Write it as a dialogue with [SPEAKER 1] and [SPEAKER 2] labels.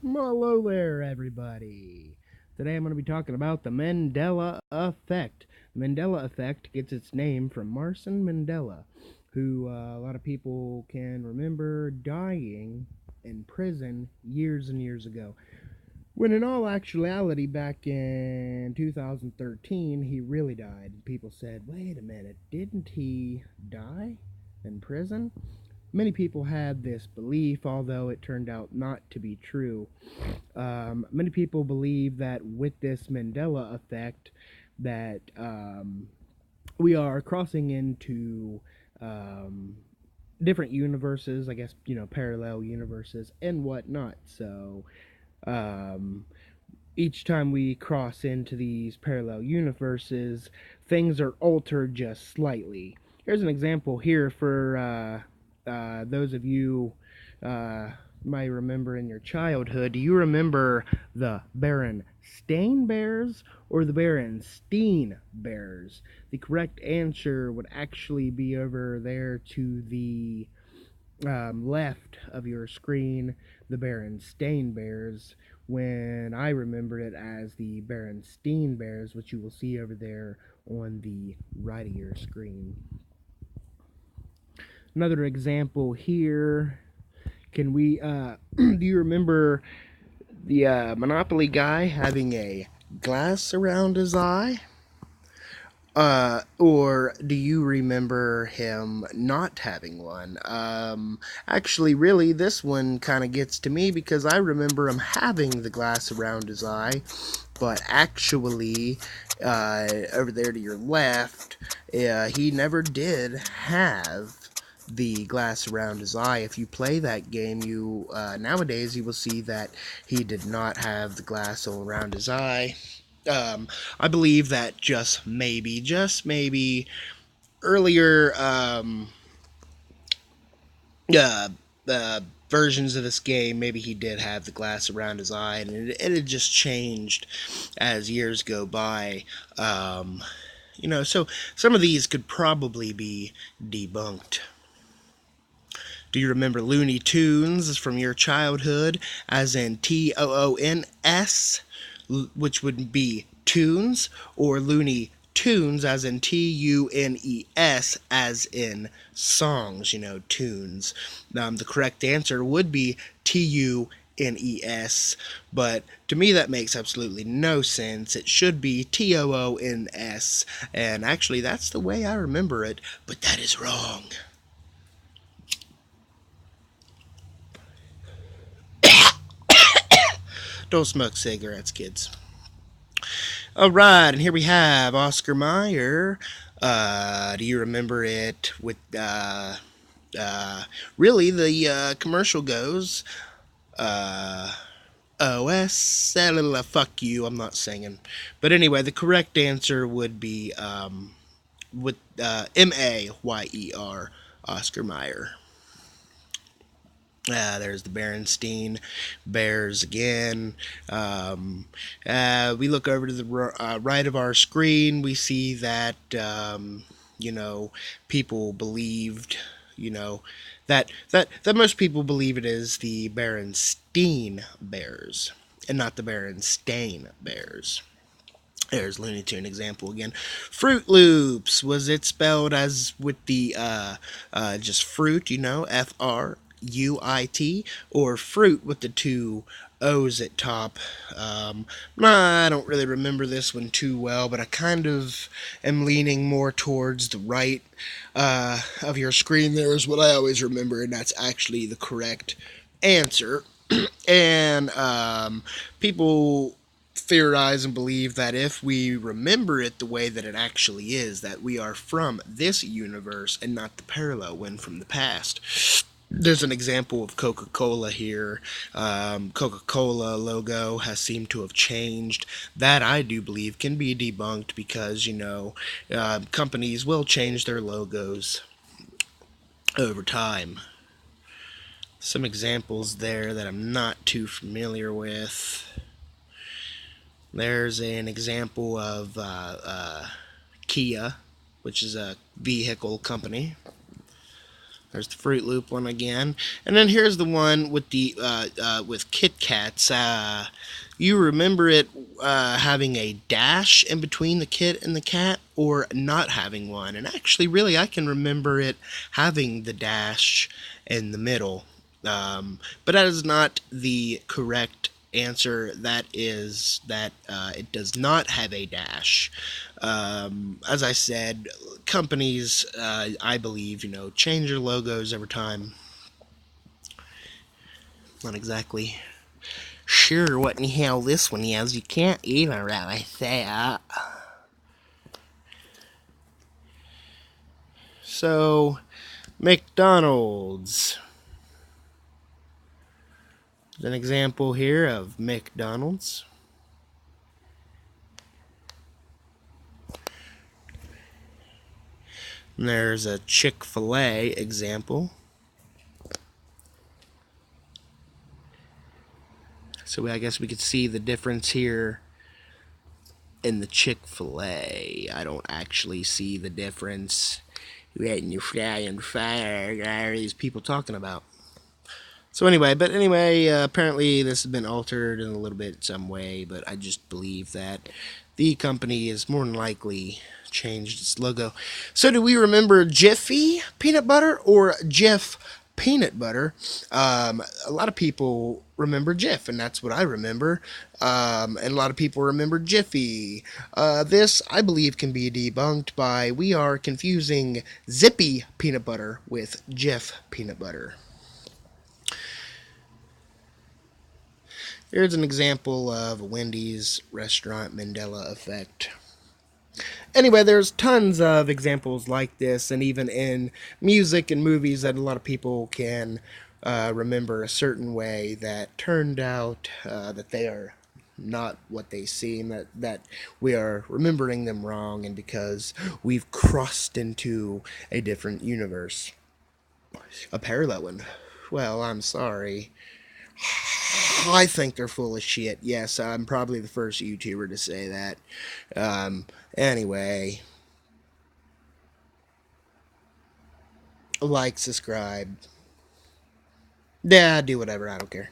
[SPEAKER 1] Hello there, everybody. Today I'm going to be talking about the Mandela effect. The Mandela effect gets its name from Marcin Mandela, who a lot of people can remember dying in prison years and years ago. When in all actuality, back in 2013, he really died. People said, wait a minute, didn't he die in prison? Many people had this belief, although it turned out not to be true. Many people believe that with this Mandela effect, that we are crossing into different universes, I guess, parallel universes and whatnot. So, um, each time we cross into these parallel universes, things are altered just slightly. Here's an example here for those of you uh, might remember in your childhood. Do you remember the Berenstain Bears or the Berenstein Bears? The correct answer would actually be over there to the left of your screen, the Berenstain Bears, when I remember it as the Berenstein Bears, which you will see over there on the right of your screen. Another example here. Can we, do you remember the Monopoly guy having a glass around his eye? Or do you remember him not having one? Actually, really, this one kind of gets to me because I remember him having the glass around his eye, but actually, over there to your left, he never did have the glass around his eye. If you play that game, you nowadays you will see that he did not have the glass all around his eye. I believe that just maybe, earlier uh, uh, versions of this game, maybe he did have the glass around his eye, and it had just changed as years go by. So some of these could probably be debunked. Do you remember Looney Tunes from your childhood, as in Toons, which would be tunes, or Looney Tunes, as in Tunes, as in songs, tunes? The correct answer would be Tunes, but to me that makes absolutely no sense. It should be Toons, and actually that's the way I remember it, but that is wrong. Don't smoke cigarettes, kids. All right, and here we have Oscar Mayer. Do you remember it with really the commercial goes uh, OS fuck you. I'm not singing, but anyway, the correct answer would be with Mayer, Oscar Mayer. There's the Berenstein Bears again. We look over to the right of our screen. We see that, you know, people believed, that most people believe it is the Berenstein Bears and not the Berenstain Bears. There's Looney Tune example again. Fruit Loops, was it spelled as with the just fruit, Fruit, or fruit with the two O's at top? I don't really remember this one too well, but I kind of am leaning more towards the right of your screen. There is what I always remember, and that's actually the correct answer. And people theorize and believe that if we remember it the way that it actually is, that we are from this universe and not the parallel one from the past. There's an example of Coca-Cola here. Coca-Cola logo has seemed to have changed. That I do believe can be debunked because, companies will change their logos over time. Some examples there that I'm not too familiar with. There's an example of Kia, which is a vehicle company. There's the Fruit Loop one again, and then here's the one with the with Kit Kats. You remember it having a dash in between the kit and the cat, or not having one? And actually, really, I can remember it having the dash in the middle. But that is not the correct answer. That is that it does not have a dash. As I said, companies, I believe, change their logos every time. Not exactly sure what in the hell this one is. You can't even really say it. So, McDonald's. An example here of McDonald's. And there's a Chick-fil-A example. So I guess we could see the difference here in the Chick-fil-A. I don't actually see the difference. Letting you fry and fire. What are these people talking about? So anyway, apparently this has been altered in a little bit some way, but I just believe that the company is more than likely changed its logo. So do we remember Jiffy peanut butter or Jif peanut butter? A lot of people remember Jif, and that's what I remember. And a lot of people remember Jiffy. This, I believe, can be debunked by we are confusing Zippy peanut butter with Jif peanut butter. Here's an example of a Wendy's restaurant Mandela effect. Anyway, there's tons of examples like this, and even in music and movies that a lot of people can remember a certain way that turned out that they are not what they seem, that we are remembering them wrong, and because we've crossed into a different universe. A parallel one. Well, I'm sorry. I think they're full of shit. Yes, I'm probably the first YouTuber to say that. Anyway, like, subscribe. Yeah, do whatever. I don't care.